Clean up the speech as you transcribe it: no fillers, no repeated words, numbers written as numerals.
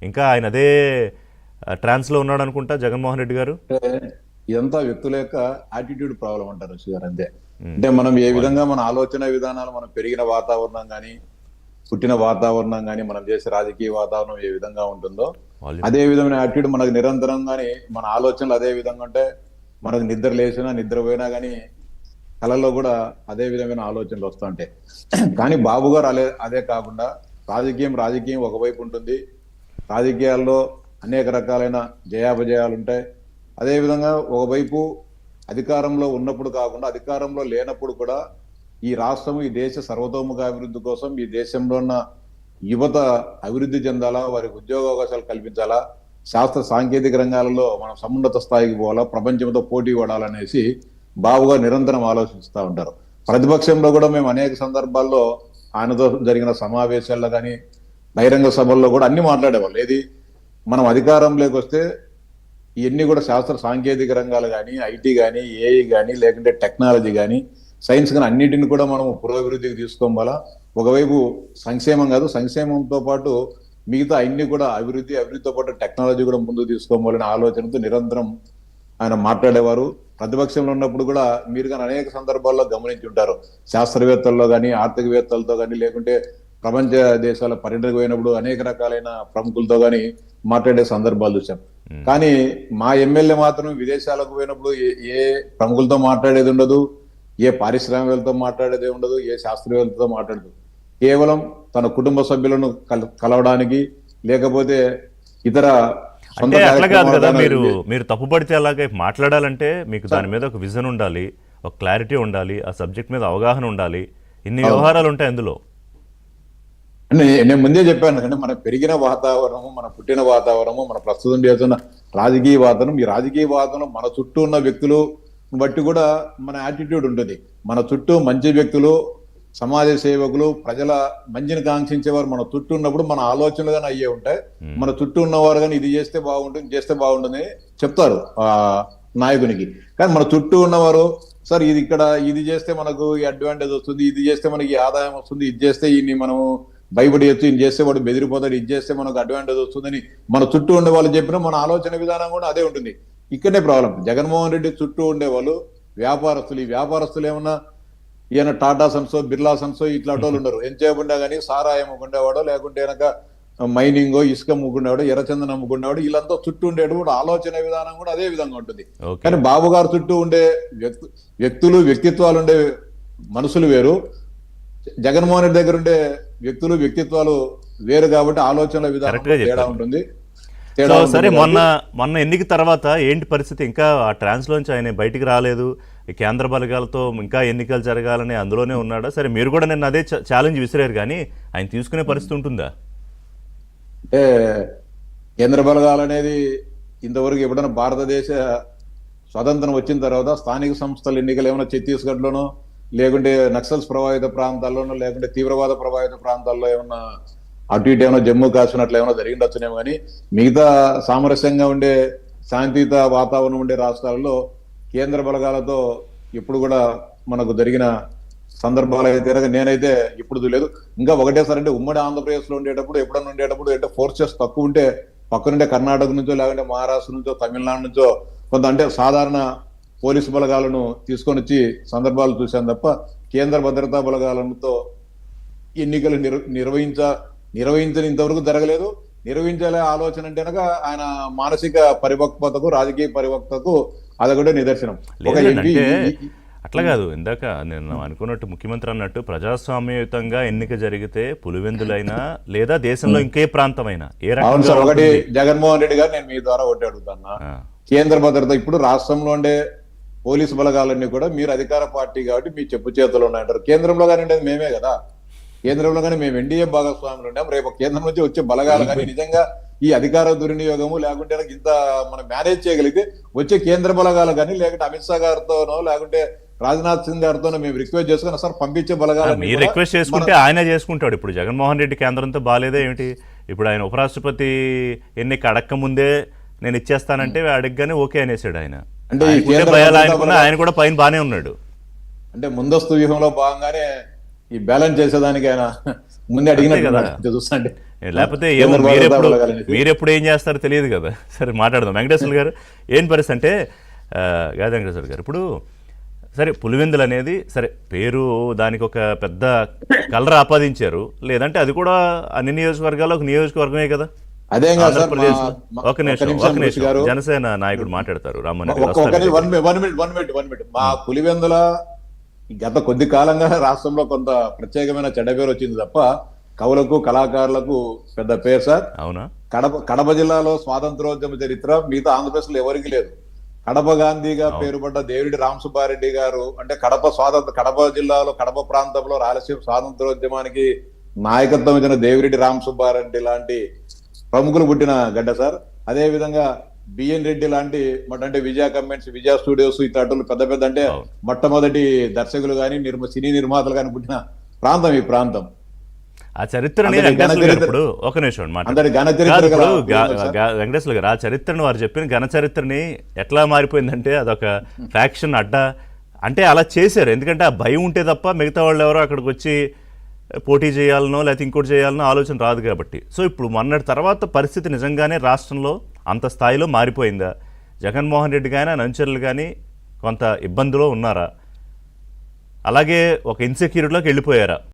ఇంకా ఆయన అదే ట్రాన్స్లో ఉన్నాడు అనుకుంటా జగన్మోహన్ రెడ్డి గారు. అంటే ఇదంతా వ్యక్తుల యొక్క యాటిట్యూడ్ ప్రాబ్లం అంటారు ఋషి గారు, అంతే. ఉమ్, అంటే మనం ఏ వాళ్ళు విధంగా మన ఆలోచన విధానాలు, మనం పెరిగిన వాతావరణం కానీ, పుట్టిన వాతావరణం కానీ, మనం చేసే రాజకీయ వాతావరణం ఏ విధంగా ఉంటుందో వాళ్ళు అదే విధమైన యాటిట్యూడ్ మనకు నిరంతరం కానీ, మన ఆలోచనలు అదే విధంగా ఉంటే మనకు నిద్ర లేచినా నిద్రపోయినా కానీ కళల్లో కూడా అదే విధమైన ఆలోచనలు వస్తూ ఉంటాయి. కానీ బాబు గారు అదే కాకుండా రాజకీయం ఒకవైపు ఉంటుంది. రాజకీయాల్లో అనేక రకాలైన జయాపజయాలు ఉంటాయి. అదేవిధంగా ఒకవైపు అధికారంలో ఉన్నప్పుడు కాకుండా అధికారంలో లేనప్పుడు కూడా ఈ రాష్ట్రం, ఈ దేశ సర్వతోముఖ అభివృద్ధి కోసం, ఈ దేశంలో ఉన్న యువత అభివృద్ధి చెందాలా, వారికి ఉద్యోగ అవకాశాలు కల్పించాలా, శాస్త్ర సాంకేతిక రంగాలలో మనం సమున్నత స్థాయికి పోవాలా, ప్రపంచంతో పోటీ పడాలనేసి బాబుగా నిరంతరం ఆలోచిస్తూ ఉంటారు. ప్రతిపక్షంలో కూడా మేము అనేక సందర్భాల్లో ఆయనతో జరిగిన సమావేశాల్లో కానీ, బహిరంగ సభల్లో కూడా అన్ని మాట్లాడేవాళ్ళు. ఏది మనం అధికారంలోకి వస్తే ఇవన్నీ కూడా శాస్త్ర సాంకేతిక రంగాలు కానీ, ఐటీ కానీ, ఏఐ కానీ, లేకుంటే టెక్నాలజీ కానీ, సైన్స్ కానీ అన్నిటిని కూడా మనం పురోభివృద్ధికి తీసుకోవాలా. ఒకవైపు సంక్షేమం కాదు, సంక్షేమంతో పాటు మిగతా అన్ని కూడా అభివృద్ధితో పాటు టెక్నాలజీ కూడా ముందుకు తీసుకోవాలనే ఆలోచనతో నిరంతరం ఆయన మాట్లాడేవారు. ప్రతిపక్షంలో ఉన్నప్పుడు కూడా మీరు కానీ అనేక సందర్భాల్లో గమనించి ఉంటారు. శాస్త్రవేత్తల్లో కానీ, ఆర్థికవేత్తలతో కానీ, లేకుంటే ప్రపంచ దేశాల పర్యటనకు పోయినప్పుడు అనేక రకాలైన ప్రముఖులతో కానీ మాట్లాడే సందర్భాలు చూసాం. కానీ మా ఎమ్మెల్యే మాత్రం విదేశాలకు పోయినప్పుడు ఏ ప్రముఖులతో మాట్లాడేది ఉండదు, ఏ పారిశ్రామికలతో మాట్లాడేది ఉండదు, ఏ శాస్త్రవేత్తలతో మాట్లాడదు. కేవలం తన కుటుంబ సభ్యులను కలవడానికి, లేకపోతే ఇతర సొంత అంటే అట్లా కాదు కదా, మీరు కార్యక్రమాలు. మీరు తప్పుపడితే అలాగే మాట్లాడాలంటే మీకు దాని మీద ఒక విజన్ ఉండాలి, ఒక క్లారిటీ ఉండాలి, ఆ సబ్జెక్ట్ మీద అవగాహన ఉండాలి. ఇన్ని వ్యవహారాలు ఉంటాయి అందులో. నేను ముందే చెప్పాను కంటే మన పెరిగిన వాతావరణము, మన పుట్టిన వాతావరణము, మన ప్రస్తుతం చేస్తున్న రాజకీయ వాతావరణం, ఈ రాజకీయ వాతావరణం మన చుట్టూ ఉన్న వ్యక్తులు బట్టి కూడా మన యాటిట్యూడ్ ఉంటుంది. మన చుట్టూ మంచి వ్యక్తులు, సమాజ సేవకులు, ప్రజల మంచిని కాంక్షించేవారు మన చుట్టూ ఉన్నప్పుడు మన ఆలోచనలు కానీ అయ్యే ఉంటాయి. మన చుట్టూ ఉన్నవారు కానీ ఇది చేస్తే బాగుంటుంది, చేస్తే బాగుంటుంది అని చెప్తారు ఆ నాయకునికి. కానీ మన చుట్టూ ఉన్నవారు, సార్ ఇది ఇక్కడ ఇది చేస్తే మనకు ఈ అడ్వాంటేజ్ వస్తుంది, ఇది చేస్తే మనకి ఈ ఆదాయం వస్తుంది, ఇది చేస్తే ఇన్ని మనము భయపడేయచ్చు, ఇది చేస్తే వాడు బెదిరిపోతాడు, ఇది చేస్తే మనకు అడ్వాంటేజ్ వస్తుందని మన చుట్టూ ఉండే వాళ్ళు చెప్పినా మన ఆలోచన విధానం కూడా అదే ఉంటుంది. ఇక్కడనే ప్రాబ్లం. జగన్మోహన్ రెడ్డి చుట్టూ ఉండేవాళ్ళు వ్యాపారస్తులు. ఈ వ్యాపారస్తులు ఏమన్నా ఈయన టాటా సన్సో, బిర్లా సన్సో ఇట్లాంటి వాళ్ళు ఉండరు. ఏం చేయకుండా కానీ సారాయం అమ్ముకుండేవాడో, లేకుంటే కనుక మైనింగో, ఇసుక అమ్ముకునేవాడు, ఎర్రచందనం అమ్ముకునేవాడు, వీళ్ళంతా చుట్టూ ఉండేటప్పుడు ఆలోచన విధానం కూడా అదే విధంగా ఉంటుంది. కానీ బాబు గారు చుట్టూ ఉండే వ్యక్తులు, వ్యక్తిత్వాలు ఉండే మనుషులు వేరు, జగన్మోహన్ రెడ్డి దగ్గర ఉండే వ్యక్తులు, వ్యక్తిత్వాలు వేరు. కాబట్టి ఆలోచనల విధానం తేడా ఉంటుంది. సరే, మొన్న ఎన్నిక తర్వాత ఏంటి పరిస్థితి? ఇంకా ఆ ట్రాన్స్లోంచి ఆయన బయటికి రాలేదు. కేంద్ర బలగాలతో ఇంకా ఎన్నికలు జరగాలని అందులోనే ఉన్నాడా? సరే, మీరు కూడా నిన్న అదే ఛాలెంజ్ విసిరారు, కానీ ఆయన తీసుకునే పరిస్థితి ఉంటుందా? అంటే కేంద్ర బలగాలు అనేది ఇంతవరకు ఎప్పుడైనా భారతదేశ స్వతంత్రం వచ్చిన తర్వాత స్థానిక సంస్థల ఎన్నికలు ఏమైనా ఛత్తీస్గఢ్లోనో, లేకుంటే నక్సల్స్ ప్రభావిత ప్రాంతాల్లోనో, లేకుంటే తీవ్రవాద ప్రభావిత ప్రాంతాల్లో ఏమన్నా అటు ఇటు ఏమైనా జమ్మూ కాశ్మీర్ అట్లా ఏమైనా జరిగిండొచ్చునేమో. కానీ మిగతా సామరస్యంగా ఉండే శాంతియుత వాతావరణం ఉండే రాష్ట్రాల్లో కేంద్ర బలగాలతో ఇప్పుడు కూడా మనకు జరిగిన సందర్భాలు అయితే నేనైతే ఇప్పుడు లేదు. ఇంకా ఒకటేసారి అంటే ఉమ్మడి ఆంధ్రప్రదేశ్ లో ఉండేటప్పుడు, ఎప్పుడన్నా ఉండేటప్పుడు అంటే ఫోర్సెస్ తక్కువ ఉంటే పక్కనుండే కర్ణాటక నుంచో, లేకుంటే మహారాష్ట్ర నుంచో, తమిళనాడు నుంచో కొంత అంటే సాధారణ పోలీసు బలగాలను తీసుకొని వచ్చి సందర్భాలు చూశాను తప్ప కేంద్ర భద్రతా బలగాలతో ఎన్నికలు నిర్వహించని ఇంతవరకు జరగలేదు. నిర్వహించాలే ఆలోచన అంటే కనుక ఆయన మానసిక పరిపక్వతకు, రాజకీయ పరిపక్వతకు అదొకటే నిదర్శనం. అట్లా కాదు, ఇందాక నేను అనుకున్నట్టు ముఖ్యమంత్రి అన్నట్టు ప్రజాస్వామ్యయుతంగా ఎన్నిక జరిగితే పులివెందులైనా లేదా దేశంలో ఇంకే ప్రాంతమైనా ఏ అవును సార్. ఒకటి జగన్మోహన్ రెడ్డి గారు నేను మీ ద్వారా ఒకటి అడుగుతున్నా. కేంద్ర భద్రత ఇప్పుడు రాష్ట్రంలో ఉండే పోలీసు బలగాలన్నీ కూడా మీరు అధికార పార్టీ కాబట్టి మీ చెప్పు చేతులు ఉన్నాయంటారు. కేంద్రంలో కానీ ఉండేది మేమే కదా. కేంద్రంలో కానీ మేము ఎన్డీఏ భాగస్వాములు ఉన్నాం. రేపు కేంద్రం నుంచి వచ్చే బలగాలు కానీ నిజంగా ఈ అధికార దుర్వినియోగము లేకుంటే ఇంత మనం మేనేజ్ చేయగలిగితే వచ్చే కేంద్ర బలగాలు కానీ, లేకుంటే అమిత్ షా గారితోనో, లేకుంటే రాజ్నాథ్ సింగ్ గారితోనో మేము రిక్వెస్ట్ చేసుకుని సార్ పంపించే బలగాలు మీరు రిక్వెస్ట్ చేసుకుంటే ఆయన చేసుకుంటాడు. ఇప్పుడు జగన్మోహన్ రెడ్డి కేంద్రంతో బాగాలేదే ఏమిటి? ఇప్పుడు ఆయన ఉపరాష్ట్రపతి ఎన్నిక అడక్క ముందే నేను ఇచ్చేస్తానంటే అడగగానే ఓకే అనేసాడు ఆయన. అంటే ఆయన కూడా పైన బానే ఉన్నాడు. అంటే ముందస్తు వ్యూహంలో భాగంగానే ఈ బ్యాలెన్స్ చేసేదానికి ఆయన ముందే అడిగినట్టు కదా. చూస్తాండి. లేకపోతే ఏమో మీరెప్పుడు ఏం చేస్తారో తెలియదు కదా. సరే మాట్లాడదాం. వెంకటేశ్వర గారు ఏం పరిస్థితి అంటే గాది వెంకటేశ్వర గారు ఇప్పుడు సరే పులివెందులు అనేది సరే పేరు దానికి ఒక పెద్ద కలర్ ఆపాదించారు, లేదంటే అది కూడా అన్ని నియోజకవర్గాల్లో ఒక నియోజకవర్గమే కదా అదే ఆంధ్రప్రదేశ్. ఒక నిమిషం జనసేన నాయకుడు మాట్లాడతారు రామ్మోహన్ మా పులివెందుల గత కొద్ది కాలంగా రాష్ట్రంలో కొంత ప్రత్యేకమైన చెడ్డ పేరు వచ్చింది తప్ప కవులకు కళాకారులకు పెద్ద పేరు సార్. అవునా? కడప జిల్లాలో స్వాతంత్రోద్యమ చరిత్ర మిగతా ఆంధ్రప్రదేశ్ లో ఎవరికి లేదు. కడప గాంధీగా పేరుపడ్డ దేవిరెడ్డి రామసుబ్బారెడ్డి గారు అంటే కడప జిల్లాలో కడప ప్రాంతంలో రాయలసీమ స్వాతంత్రోద్యమానికి నాయకత్వం ఇచ్చిన దేవిరెడ్డి రామసుబ్బారెడ్డి లాంటి ప్రముఖులు పుట్టిన గడ్డ సార్. అదే విధంగా బిఎన్ రెడ్డి లాంటి అంటే విజయ కమెంట్స్, విజయ స్టూడియోస్ ఇట్లాంటి పెద్ద పెద్ద అంటే మొట్టమొదటి దర్శకులు కానీ సినీ నిర్మాతలు కానీ పుట్టిన ప్రాంతం ఈ ప్రాంతం. ఆ చరిత్రని ఒక నిమిషం వెంకటేశ్వర గారు ఆ చరిత్రను వారు చెప్పిన ఘన చరిత్రని ఎట్లా మారిపోయిందంటే అదొక ఫ్యాక్షన్ అడ్డా అంటే అలా చేశారు. ఎందుకంటే ఆ భయం ఉంటే తప్ప మిగతా వాళ్ళు ఎవరో అక్కడికి వచ్చి పోటీ చేయాలనో లేకపోతే ఇంకోటి చేయాలనో ఆలోచన రాదు కాబట్టి. సో ఇప్పుడు మొన్నటి తర్వాత పరిస్థితి నిజంగానే రాష్ట్రంలో అంత స్థాయిలో మారిపోయిందా? జగన్మోహన్ రెడ్డి కానీ అనుచరులు కానీ కొంత ఇబ్బందిలో ఉన్నారా? అలాగే ఒక ఇన్సెక్యూరిటీలోకి వెళ్ళిపోయారా?